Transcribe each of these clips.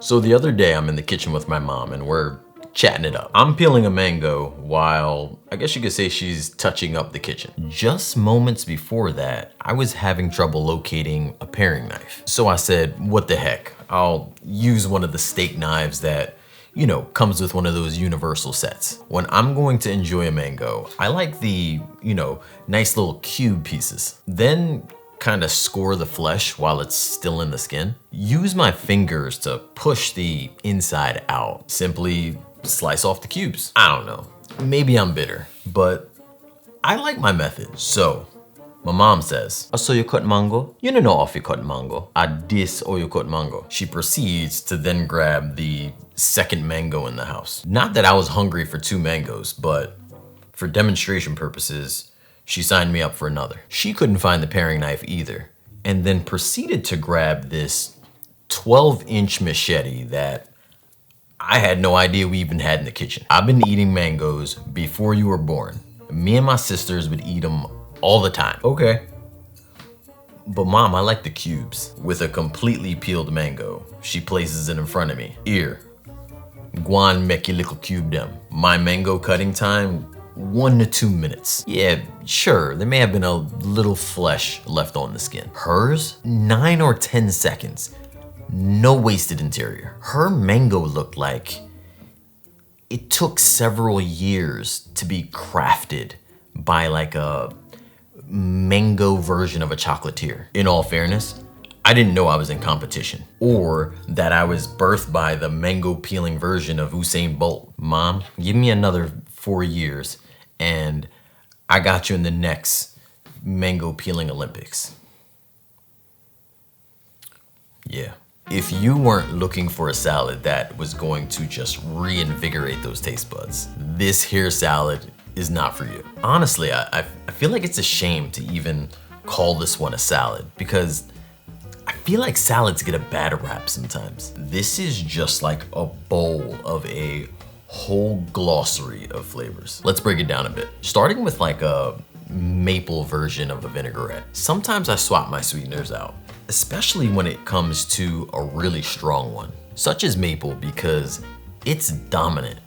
So the other day I'm in the kitchen with my mom and we're chatting it up. I'm peeling a mango while I guess you could say she's touching up the kitchen. Just moments before that, I was having trouble locating a paring knife. So I said, what the heck? I'll use one of the steak knives that, you know, comes with one of those universal sets. When I'm going to enjoy a mango, I like the, you know, nice little cube pieces. Then kind of score the flesh while it's still in the skin. Use my fingers to push the inside out. Simply slice off the cubes. I don't know, maybe I'm bitter, but I like my method. So my mom says, so you cut mango? You don't know if you cut mango. This or you cut mango. She proceeds to then grab the second mango in the house. Not that I was hungry for 2 mangoes, but for demonstration purposes, she signed me up for another. She couldn't find the paring knife either, and then proceeded to grab this 12-inch machete that I had no idea we even had in the kitchen. I've been eating mangoes before you were born. Me and my sisters would eat them all the time. Okay. But mom, I like the cubes. With a completely peeled mango, she places it in front of me. Here, go on, make your little cube them. My mango cutting time, 1 to 2 minutes. Yeah, sure, there may have been a little flesh left on the skin. Hers, 9 or 10 seconds. No wasted interior. Her mango looked like it took several years to be crafted by like a mango version of a chocolatier. In all fairness, I didn't know I was in competition or that I was birthed by the mango peeling version of Usain Bolt. Mom, give me another 4 years and I got you in the next mango peeling Olympics. Yeah. If you weren't looking for a salad that was going to just reinvigorate those taste buds, this here salad is not for you. Honestly, I feel like it's a shame to even call this one a salad because I feel like salads get a bad rap sometimes. This is just like a bowl of a whole glossary of flavors. Let's break it down a bit. Starting with like a maple version of a vinaigrette. Sometimes I swap my sweeteners out, especially when it comes to a really strong one, such as maple because it's dominant,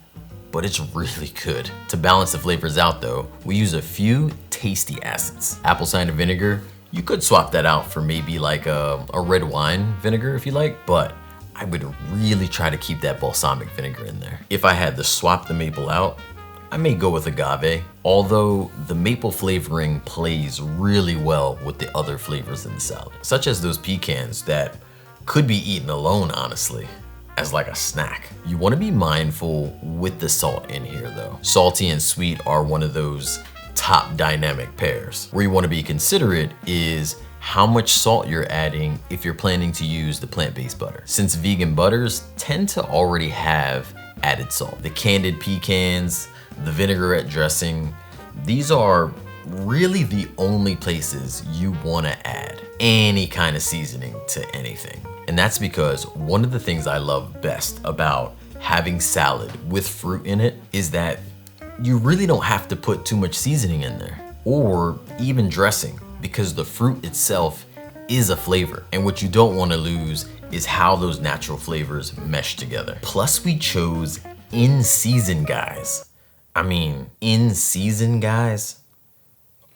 but it's really good. To balance the flavors out though, we use a few tasty acids. Apple cider vinegar, you could swap that out for maybe like a red wine vinegar if you like, but I would really try to keep that balsamic vinegar in there. If I had to swap the maple out, I may go with agave, although the maple flavoring plays really well with the other flavors in the salad, such as those pecans that could be eaten alone, honestly, as like a snack. You want to be mindful with the salt in here though. Salty and sweet are one of those top dynamic pairs. Where you want to be considerate is how much salt you're adding if you're planning to use the plant-based butter. Since vegan butters tend to already have added salt. The candied pecans, the vinaigrette dressing, these are really the only places you want to add any kind of seasoning to anything. And that's because one of the things I love best about having salad with fruit in it is that you really don't have to put too much seasoning in there or even dressing because the fruit itself is a flavor. And what you don't want to lose is how those natural flavors mesh together. Plus we chose in-season guys. I mean, in-season guys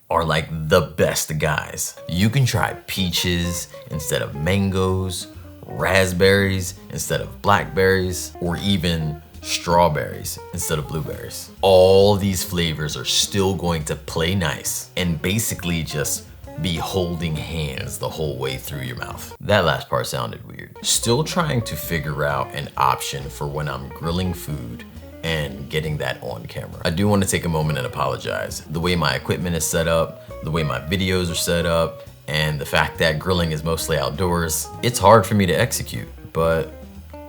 are like the best guys. You can try peaches instead of mangoes, raspberries instead of blackberries, or even strawberries instead of blueberries. All these flavors are still going to play nice and basically just be holding hands the whole way through your mouth. That last part sounded weird. Still trying to figure out an option for when I'm grilling food and getting that on camera. I do want to take a moment and apologize. The way my equipment is set up, the way my videos are set up, and the fact that grilling is mostly outdoors, it's hard for me to execute, but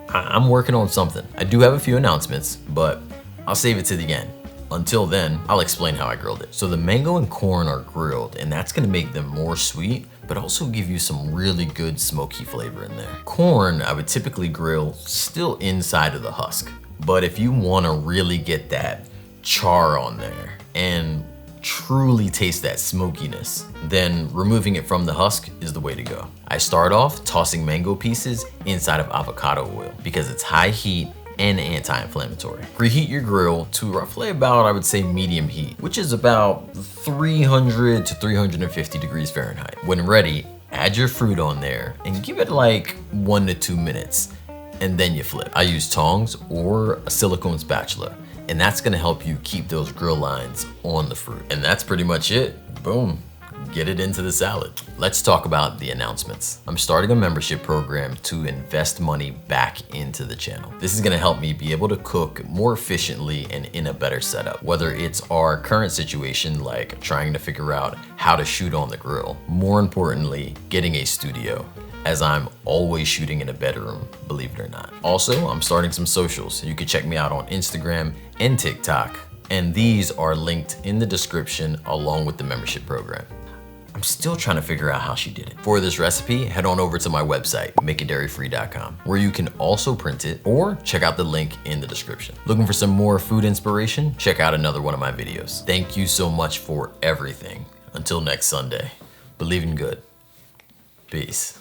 I'm working on something. I do have a few announcements, but I'll save it to the end. Until then, I'll explain how I grilled it. So the mango and corn are grilled, and that's gonna make them more sweet, but also give you some really good smoky flavor in there. Corn, I would typically grill still inside of the husk. But if you wanna really get that char on there and truly taste that smokiness, then removing it from the husk is the way to go. I start off tossing mango pieces inside of avocado oil because it's high heat and anti-inflammatory. Preheat your grill to roughly about, I would say, medium heat, which is about 300 to 350 degrees Fahrenheit. When ready, add your fruit on there and give it like 1 to 2 minutes, and then you flip. I use tongs or a silicone spatula, and that's gonna help you keep those grill lines on the fruit. And that's pretty much it. Boom. Get it into the salad. Let's talk about the announcements. I'm starting a membership program to invest money back into the channel. This is gonna help me be able to cook more efficiently and in a better setup, whether it's our current situation, like trying to figure out how to shoot on the grill. More importantly, getting a studio, as I'm always shooting in a bedroom, believe it or not. Also, I'm starting some socials. You can check me out on Instagram and TikTok, and these are linked in the description along with the membership program. I'm still trying to figure out how she did it. For this recipe, head on over to my website, makeitdairyfree.com, where you can also print it or check out the link in the description. Looking for some more food inspiration? Check out another one of my videos. Thank you so much for everything. Until next Sunday, believe in good. Peace.